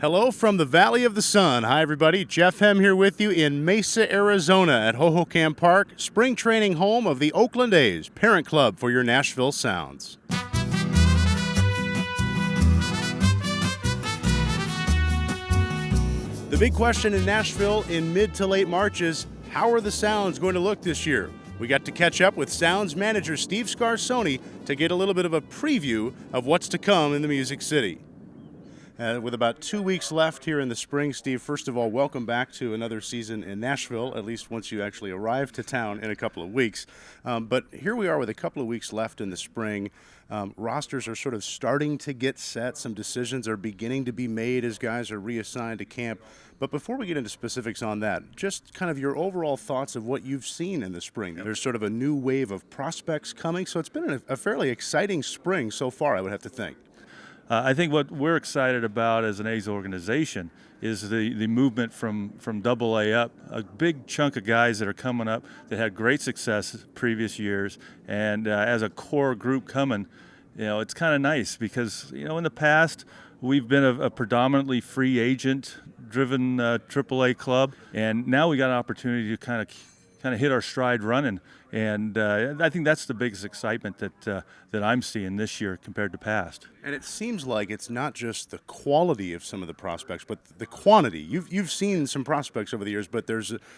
Hello from the Valley of the Sun. Hi, everybody. Jeff Hem here with you in Mesa, Arizona at Hohokam Park, spring training home of the Oakland A's, parent club for your Nashville Sounds. The big question in Nashville in mid to late March is, how are the Sounds going to look this year? We got to catch up with Sounds manager Steve Scarsone to get a little bit of a preview of what's to come in the Music City. With about 2 weeks left here in the spring, Steve, first of all, welcome back to another season in Nashville, at least once you actually arrive to town in a couple of weeks. But here we are with a couple of weeks left in the spring. Rosters are sort of starting to get set. Some decisions are beginning to be made as guys are reassigned to camp. But before we get into specifics on that, just kind of your overall thoughts of what you've seen in the spring. There's sort of a new wave of prospects coming, so it's been a fairly exciting spring so far, I would have to think. I think what we're excited about as an A's organization is the movement from AA up. A big chunk of guys that are coming up that had great success previous years, and as a core group coming, it's kind of nice because, in the past we've been a predominantly free agent-driven AAA club, and now we got an opportunity to kind of hit our stride running. And I think that's the biggest excitement that I'm seeing this year compared to past. And it seems like it's not just the quality of some of the prospects, but the quantity. You've seen some prospects over the years, but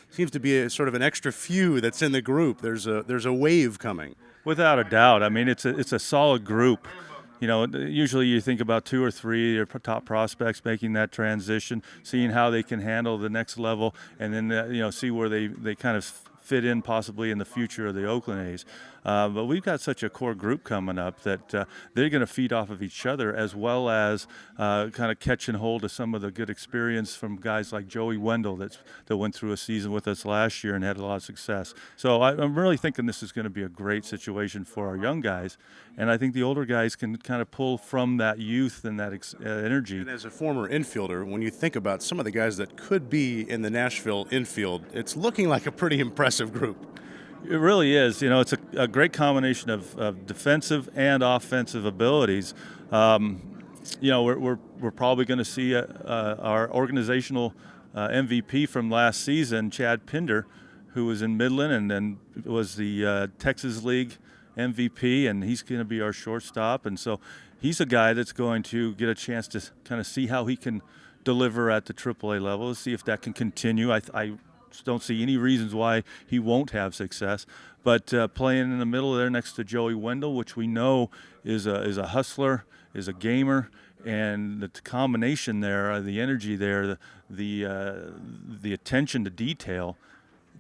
seems to be a sort of an extra few that's in the group. There's a wave coming. Without a doubt. I mean, it's a solid group. Usually you think about 2 or 3 your top prospects making that transition, seeing how they can handle the next level, and then see where they kind of fit in possibly in the future of the Oakland A's. But we've got such a core group coming up that they're going to feed off of each other, as well as kind of catching hold of some of the good experience from guys like Joey Wendell that went through a season with us last year and had a lot of success. So I'm really thinking this is going to be a great situation for our young guys, and I think the older guys can kind of pull from that youth and that energy. And as a former infielder, when you think about some of the guys that could be in the Nashville infield, it's looking like a pretty impressive group. It really is. It's a great combination of defensive and offensive abilities. We're probably going to see our organizational MVP from last season, Chad Pinder, who was in Midland and then was the Texas League MVP, and he's going to be our shortstop. And so he's a guy that's going to get a chance to kind of see how he can deliver at the AAA level, see if that can continue. I don't see any reasons why he won't have success. But playing in the middle there next to Joey Wendell, which we know is a hustler, is a gamer, and the combination there, the energy there, the attention to detail,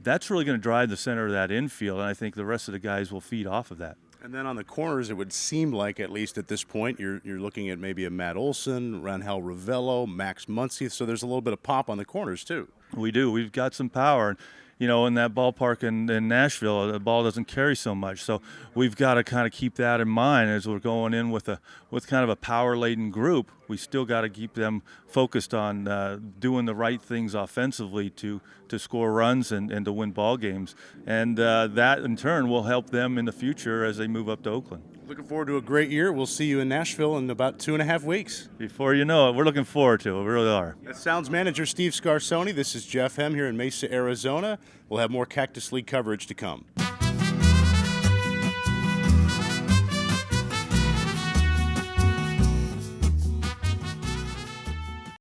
that's really going to drive the center of that infield, and I think the rest of the guys will feed off of that. And then on the corners, it would seem like, at least at this point, you're looking at maybe a Matt Olson, Rangel Ravello, Max Muncy, so there's a little bit of pop on the corners too. We do. We've got some power. In that ballpark in Nashville, the ball doesn't carry so much. So we've got to kind of keep that in mind as we're going in with kind of a power-laden group. We still got to keep them focused on doing the right things offensively to score runs and to win ball games. And that, in turn, will help them in the future as they move up to Oakland. Looking forward to a great year. We'll see you in Nashville in about 2.5 weeks. Before you know it, we're looking forward to it. We really are. That Sounds manager Steve Scarsone. This is Jeff Hem here in Mesa, Arizona. We'll have more Cactus League coverage to come.